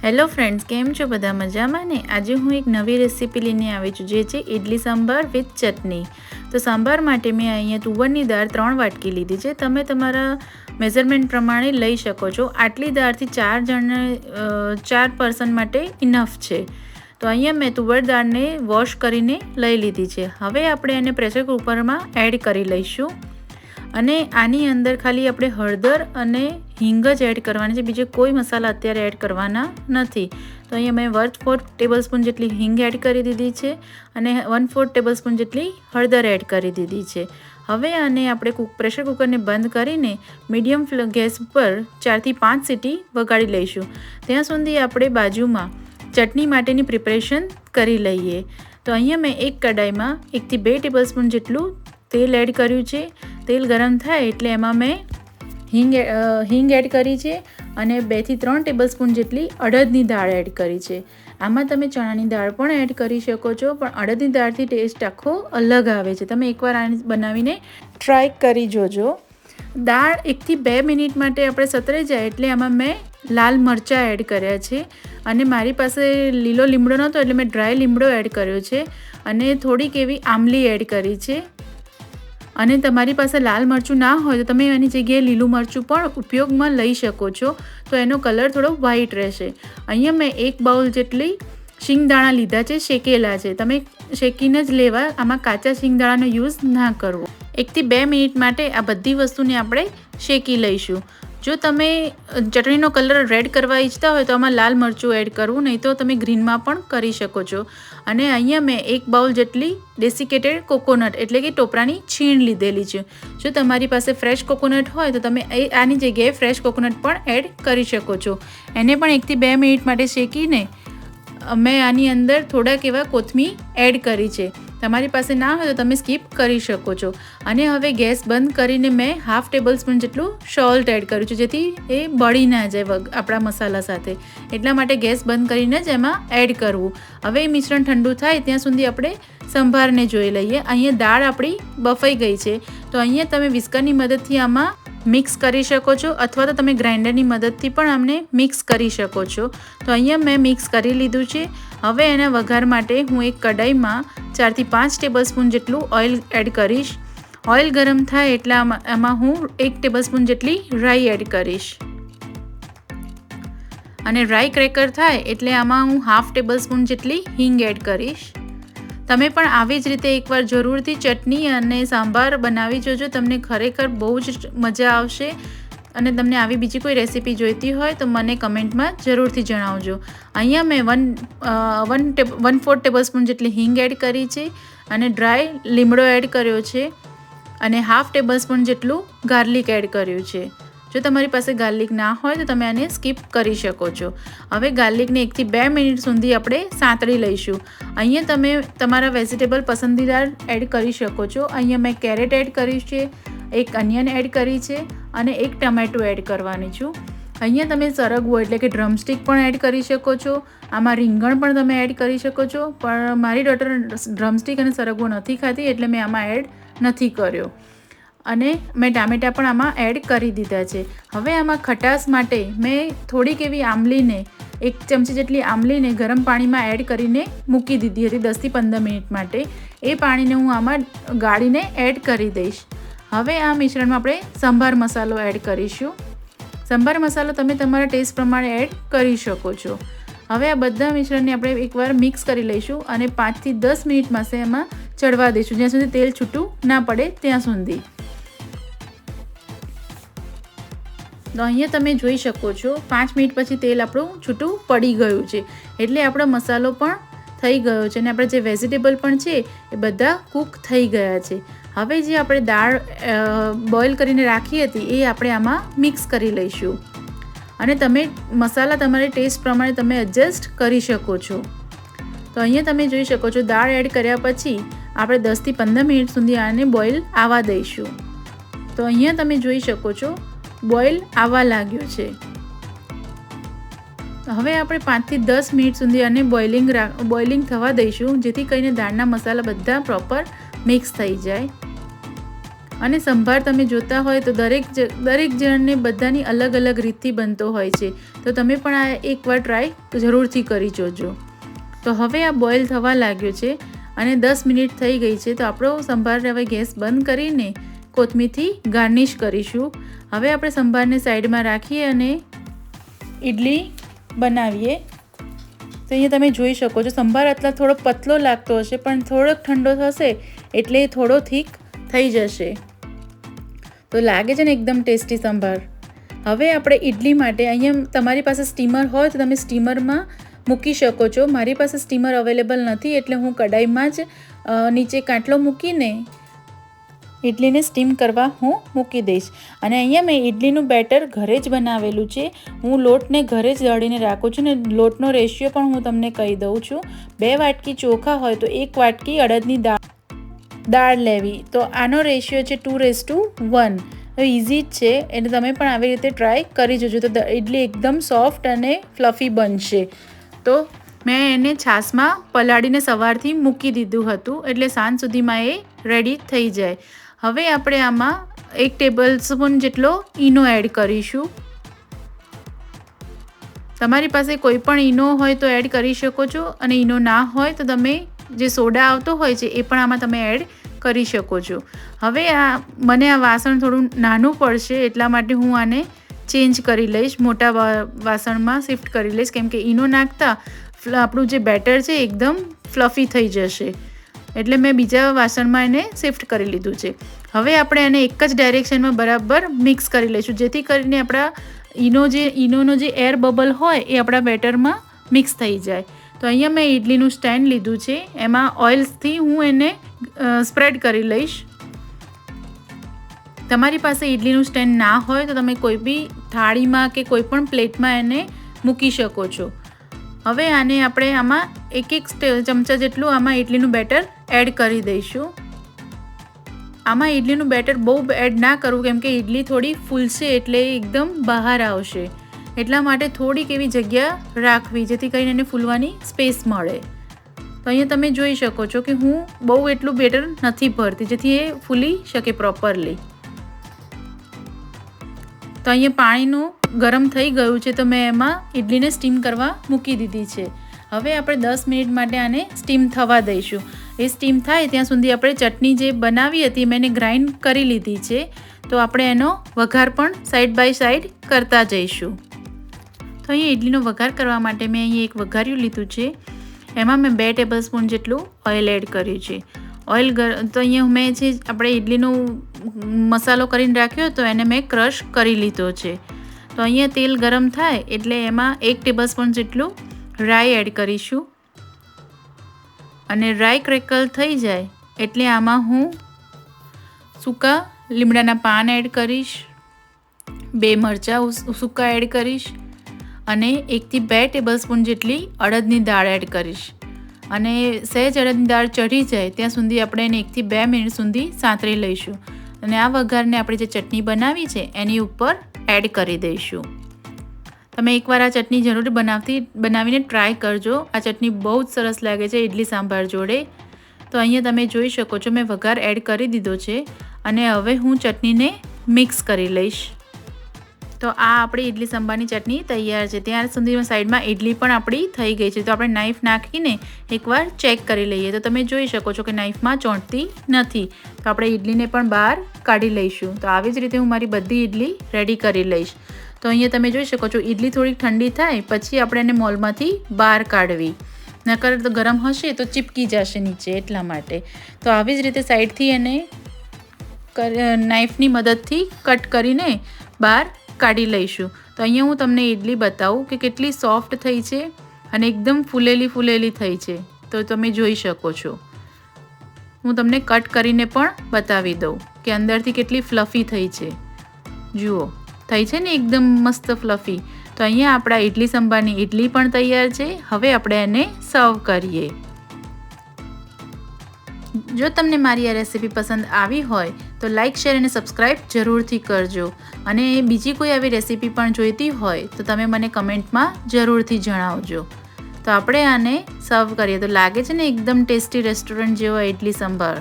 Hello friends, કેમ છો બધા? મજામાં ને? આજે હું એક નવી રેસીપી લઈને આવી છું, જે છે ઇડલી સાંભાર વિથ ચટણી. તો સાંભાર માટે મેં અહીંયા તુવરની દાળ 3 વાટકી લીધી છે. તમે તમારા મેઝરમેન્ટ પ્રમાણે લઈ શકો છો. આટલી દાળથી 4 પર્સન માટે ઇનફ છે. તો અહીંયા મેં તુવર દાળને વોશ કરીને લઈ લીધી છે. હવે આપણે એને પ્રેશર કુકરમાં એડ કરી લઈશું. અને આની અંદર ખાલી આપણે હળદર અને હિંગ જ એડ કરવાની છે, બીજો કોઈ મસાલા અત્યારે એડ કરવાના નથી. તો અહીંયા મેં 1/4 ટેબલસ્પૂન જેટલી હિંગ એડ કરી દીધી છે અને 1/4 ટેબલસ્પૂન જેટલી હળદર એડ કરી દીધી છે. હવે આને આપણે પ્રેશર કુકરને બંધ કરીને મીડિયમ ગેસ પર 4 થી 5 સીટી વગાડી લઈશું. ત્યાં સુધી આપણે બાજુમાં ચટણી માટેની પ્રિપરેશન કરી લઈએ. તો અહીંયા મેં એક કડાઈમાં 1 થી 2 ટેબલસ્પૂન જેટલું તેલ એડ કર્યું છે. તેલ ગરમ થાય એટલે એમાં મેં હિંગ એડ કરી છે અને 2 થી 3 ટેબલસ્પૂન જેટલી અડદની દાળ એડ કરી છે. આમાં તમે ચણાની દાળ પણ એડ કરી શકો છો, પણ અડદની દાળથી ટેસ્ટ આખો અલગ આવે છે. તમે એકવાર આને બનાવીને ટ્રાય કરી જોજો. દાળ 1 થી 2 મિનિટ માટે આપણે સતરાઈ જાય એટલે આમાં મેં લાલ મરચાં એડ કર્યા છે અને મારી પાસે લીલો લીમડો નહોતો એટલે મેં ડ્રાય લીમડો એડ કર્યો છે અને થોડીક એવી આમલી એડ કરી છે. અને તમારી પાસે લાલ મરચું ના હોય તો તમે એની જગ્યાએ લીલું મરચું પણ ઉપયોગમાં લઈ શકો છો, તો એનો કલર થોડો વ્હાઈટ રહેશે. અહીંયા મેં 1 બાઉલ જેટલી શિંગદાણા લીધા છે, શેકેલા છે. તમે શેકીને જ લેવા, આમાં કાચા શિંગદાણાનો યુઝ ના કરવો. 1 થી 2 મિનિટ માટે આ બધી વસ્તુને આપણે શેકી લઈશું. જો તમે ચટણીનો કલર રેડ કરવા ઈચ્છતા હોય તો આમાં લાલ મરચું એડ કરવું, નહીં તો તમે ગ્રીનમાં પણ કરી શકો છો. અને અહીંયા મેં 1 બાઉલ જેટલી ડેસિકેટેડ કોકોનટ એટલે કે ટોપરાની છીણ લીધેલી છે. જો તમારી પાસે ફ્રેશ કોકોનટ હોય તો તમે આની જગ્યાએ ફ્રેશ કોકોનટ પણ એડ કરી શકો છો. એને પણ 1 થી 2 મિનિટ માટે શેકીને મેં આની અંદર થોડાક એવા કોથમીર એડ કરી છે. તમારી પાસે ના હોય તો તમે સ્કીપ કરી શકો છો. અને હવે ગેસ બંધ કરીને મેં 1/2 ટેબલસ્પૂન જેટલું સોલ્ટ એડ કર્યું છે, જેથી એ બળી ના જાય આપણા મસાલા સાથે. એટલા માટે ગેસ બંધ કરીને જ એમાં એડ કરવું. હવે એ મિશ્રણ ઠંડુ થાય ત્યાં સુધી આપણે સંભારને જોઈ લઈએ. અહીંયા દાળ આપણી બફાઈ ગઈ છે, તો અહીંયા તમે વિસ્કરની મદદથી આમાં મિક્સ કરી શકો છો અથવા તો તમે ગ્રાઇન્ડરની મદદથી પણ આમને મિક્સ કરી શકો છો. તો અહીંયા મેં મિક્સ કરી લીધું છે. હવે એના વઘાર માટે હું એક કડાઈમાં 4 થી 5 ટેબલસ્પૂન જેટલું ઓઇલ એડ કરીશ. ઓઇલ ગરમ થાય એટલે આમાં હું 1 ટેબલસ્પૂન જેટલી રાઈ એડ કરીશ. અને રાઈ ક્રેકર થાય એટલે આમાં હું 1/2 ટેબલસ્પૂન જેટલી હિંગ એડ કરીશ. તમે પણ આવી જ રીતે એકવાર જરૂરથી ચટણી અને સાંભાર બનાવી જોજો. તમને ખરેખર બહુ જ મજા આવશે. અને તમને આવી બીજી કોઈ રેસીપી જોઈતી હોય તો મને કમેન્ટમાં જરૂરથી જણાવજો. અહીંયા મેં 1/4 ટેબલસ્પૂન જેટલી હિંગ એડ કરી છે અને ડ્રાય લીમડો એડ કર્યો છે અને 1/2 ટેબલસ્પૂન જેટલું ગાર્લિક એડ કર્યું છે. જો તમારી પાસે ગાર્લિક ના હોય તો તમે આને સ્કીપ કરી શકો છો. હવે ગાર્લિકને 1 થી 2 મિનિટ સુધી આપણે સાંતળી લઈશું. અહીંયા તમે તમારા વેજીટેબલ પસંદીદાર એડ કરી શકો છો. અહીંયા મેં કેરેટ એડ કર્યું છે, 1 અનિયન એડ કરી છે અને 1 ટમેટો એડ કરવાની છું. અહીંયા તમે સરગવો એટલે કે ડ્રમસ્ટિક પણ એડ કરી શકો છો. આમાં રીંગણ પણ તમે એડ કરી શકો છો, પણ મારી ડોટર ડ્રમસ્ટિક અને સરગવો નથી ખાતી એટલે મેં આમાં એડ નથી કર્યો. અને મેં ટામેટાં પણ આમાં એડ કરી દીધા છે. હવે આમાં ખટાશ માટે મેં થોડીક એવી આંબલીને 1 ચમચી જેટલી આંબલીને ગરમ પાણીમાં એડ કરીને મૂકી દીધી હતી 10 થી 15 મિનિટ માટે. એ પાણીને હું આમાં ગાળીને એડ કરી દઈશ. હવે આ મિશ્રણમાં આપણે સંભાર મસાલો એડ કરીશું. સંભાર મસાલો તમે તમારા ટેસ્ટ પ્રમાણે એડ કરી શકો છો. હવે આ બધા મિશ્રણને આપણે એકવાર મિક્સ કરી લઈશું અને 5 થી 10 મિનિટ માટે એમાં ચડવા દઈશું, જ્યાં સુધી તેલ છૂટું ના પડે ત્યાં સુધી. તો અહીંયા તમે જોઈ શકો છો 5 મિનિટ પછી તેલ આપણું છૂટું પડી ગયું છે, એટલે આપણો મસાલો પણ થઈ ગયો છે અને આપણે જે વેજીટેબલ પણ છે એ બધા કૂક થઈ ગયા છે. હવે જે આપણે દાળ બોઇલ કરીને રાખી હતી એ આપણે આમાં મિક્સ કરી લઈશું. અને તમે મસાલા તમારા ટેસ્ટ પ્રમાણે તમે એડજસ્ટ કરી શકો છો. તો અહીંયા તમે જોઈ શકો છો દાળ એડ કર્યા પછી આપણે 10 થી 15 મિનિટ સુધી આને બોઇલ આવવા દઈશું. તો અહીંયા તમે જોઈ શકો છો બોઇલ આવવા લાગ્યું છે. હવે આપણે 5 થી 10 મિનિટ સુધી આને બોઇલિંગ થવા દઈશું, જેથી કરીને દાળના મસાલા બધા પ્રોપર મિક્સ થઈ જાય. અને સંભાર તમે જોતા હોય તો દરેક જણને બધાની અલગ અલગ રીતથી બનતો હોય છે. તો તમે પણ આ એકવાર ટ્રાય જરૂરથી કરી જોજો. તો હવે આ બોઇલ થવા લાગ્યો છે અને 10 મિનિટ થઈ ગઈ છે. તો આપણો સંભાર હવે ગેસ બંધ કરીને કોથમીરથી ગાર્નિશ કરીશું. હવે આપણે સંભારને સાઈડમાં રાખીએ અને ઇડલી બનાવીએ. તો અહીંયા તમે જોઈ શકો છો સંભાર આટલા થોડો પતલો લાગતો હશે, પણ થોડોક ઠંડો થશે એટલે થોડો થીક થઈ જશે. તો લાગે છે ને એકદમ ટેસ્ટી સંભાર. હવે આપણે ઇડલી માટે અહીંયા તમારી પાસે સ્ટીમર હોય તો તમે સ્ટીમરમાં મૂકી શકો છો. મારી પાસે સ્ટીમર અવેલેબલ નથી એટલે હું કડાઈમાં જ નીચે કાંટલો મૂકીને ઇડલીને સ્ટીમ કરવા હું મૂકી દઈશ. અને અહીંયા મેં ઇડલીનું બેટર ઘરે જ બનાવેલું છે. હું લોટને ઘરે જ દળીને રાખું છું ને લોટનો રેશિયો પણ હું તમને કહી દઉં છું. 2 વાટકી ચોખા હોય તો 1 વાટકી અડદની દાળ લેવી. તો આનો રેશિયો છે 2:1. ઇઝી જ છે એટલે તમે પણ આવી રીતે ટ્રાય કરી જોજો. તો ઇડલી એકદમ સોફ્ટ અને ફ્લફી બનશે. તો મેં એને છાશમાં પલાળીને સવારથી મૂકી દીધું હતું એટલે સાંજ સુધીમાં એ રેડી થઈ જાય. હવે આપણે આમાં 1 ટેબલ સ્પૂન જેટલો ઈનો એડ કરીશું. તમારી પાસે કોઈ પણ ઈનો હોય તો એડ કરી શકો છો અને ઈનો ના હોય તો તમે જે સોડા આવતો હોય છે એ પણ આમાં તમે એડ કરી શકો છો. હવે મને આ વાસણ થોડું નાનું પડશે એટલા માટે હું આને ચેન્જ કરી લઈશ, મોટા વાસણમાં શિફ્ટ કરી લઈશ, કેમ કે ઈનો નાખતા આપણું જે બેટર છે એકદમ ફ્લફી થઈ જશે એટલે મેં બીજા વાસણમાં એને શિફ્ટ કરી લીધું છે. હવે આપણે એને એક જ ડાયરેક્શનમાં બરાબર મિક્સ કરી લઈશું જેથી કરીને આપણા ઈનોનો જે એર બબલ હોય એ આપણા બેટરમાં મિક્સ થઈ જાય. તો અહીંયા મેં ઇડલીનું સ્ટેન્ડ લીધું છે, એમાં ઓઇલ્સથી હું એને સ્પ્રેડ કરી લઈશ. તમારી પાસે ઇડલીનું સ્ટેન્ડ ના હોય તો તમે કોઈ બી થાળીમાં કે કોઈ પણ પ્લેટમાં એને મૂકી શકો છો. હવે આને આપણે આમાં 1 ચમચા જેટલું આમાં ઇડલીનું બેટર એડ કરી દઈશું. આમાં ઇડલીનું બેટર બહુ એડ ના કરવું કેમ કે ઇડલી થોડી ફૂલશે એટલે એકદમ બહાર આવશે. એટલા માટે થોડીક એવી જગ્યા રાખવી જેથી કરીને એને ફૂલવાની સ્પેસ મળે. તો અહીંયા તમે જોઈ શકો છો કે હું બહુ એટલું બેટર નથી ભરતી જેથી એ ફૂલી શકે પ્રોપરલી. તો અહીંયા પાણીનું ગરમ થઈ ગયું છે તો મેં એમાં ઇડલીને સ્ટીમ કરવા મૂકી દીધી છે. હવે આપણે 10 મિનિટ માટે આને સ્ટીમ થવા દઈશું. એ સ્ટીમ થાય ત્યાં સુધી આપણે ચટણી જે બનાવી હતી મેં એને ગ્રાઇન્ડ કરી લીધી છે. તો આપણે એનો વઘાર પણ સાઈડ બાય સાઈડ કરતા જઈશું. તો અહીંયા ઇડલીનો વઘાર કરવા માટે મેં અહીંયા એક વઘાર્યું લીધું છે. એમાં મેં 2 ટેબલ સ્પૂન જેટલું ઓઇલ એડ કર્યું છે. ઓઇલ તો અહીંયા મેં જે આપણે ઇડલીનો મસાલો કરીને રાખ્યો તો એને મેં ક્રશ કરી લીધો છે. તો અહીંયા તેલ ગરમ થાય એટલે એમાં 1 ટેબલ સ્પૂન જેટલું રાઈ એડ કરીશું. અને રાઈ ક્રેકલ થઈ જાય એટલે આમાં હું સૂકા લીમડાના પાન એડ કરીશ, 2 મરચાં સૂકા એડ કરીશ અને 1 થી 2 ટેબલ સ્પૂન જેટલી અડદની દાળ એડ કરીશ. અને સહેજ અડદની દાળ ચઢી જાય ત્યાં સુધી આપણે એને 1 થી 2 મિનિટ સુધી સાંતળી લઈશું. અને આ વઘારને આપણે જે ચટણી બનાવી છે એની ઉપર એડ કરી દઈશું. તમે એકવાર આ ચટણી જરૂર બનાવીને ટ્રાય કરજો. આ ચટણી બહુ જ સરસ લાગે છે ઇડલી સાંભાર જોડે. તો અહીંયા તમે જોઈ શકો છો મેં વઘાર એડ કરી દીધો છે અને હવે હું ચટણીને મિક્સ કરી લઈશ. તો આ આપણી ઇડલી સંભારની ચટણી તૈયાર છે. ત્યાં સુધીમાં સાઈડમાં ઇડલી પણ આપણી થઈ ગઈ છે. તો આપણે નાઈફ નાખીને એકવાર ચેક કરી લઈએ. તો તમે જોઈ શકો છો કે નાઈફમાં ચોંટતી નથી. તો આપણે ઇડલીને પણ બહાર કાઢી લઈશું. તો આવી જ રીતે હું મારી બધી ઇડલી રેડી કરી લઈશ. તો અહીંયા તમે જોઈ શકો છો ઇડલી થોડીક ઠંડી થાય પછી આપણે એને મોલમાંથી બહાર કાઢવી, નકર તો ગરમ હશે તો ચીપકી જશે નીચે એટલા માટે. તો આવી જ રીતે સાઈડથી એને નાઈફની મદદથી કટ કરીને બહાર કાઢી લઈશું. તો અહીંયા હું તમને ઇડલી બતાવું કે કેટલી સોફ્ટ થઈ છે અને એકદમ ફૂલેલી થઈ છે. તો તમે જોઈ શકો છો. હું તમને કટ કરીને પણ બતાવી દઉં કે અંદરથી કેટલી ફ્લફી થઈ છે. જુઓ થઈ છે ને એકદમ મસ્ત ફ્લફી. તો અહીંયા આપણા ઇડલી સંભારની ઇડલી પણ તૈયાર છે. હવે આપણે એને સર્વ કરીએ. જો તમને મારી આ રેસીપી પસંદ આવી હોય તો લાઇક, શેર અને સબસ્ક્રાઈબ જરૂરથી કરજો. અને બીજી કોઈ આવી રેસીપી પણ જોઈતી હોય તો તમે મને કમેન્ટમાં જરૂરથી જણાવજો. તો આપણે આને સર્વ કરીએ. તો લાગે છે ને એકદમ ટેસ્ટી રેસ્ટોરન્ટ જેવો ઇડલી સંભાર.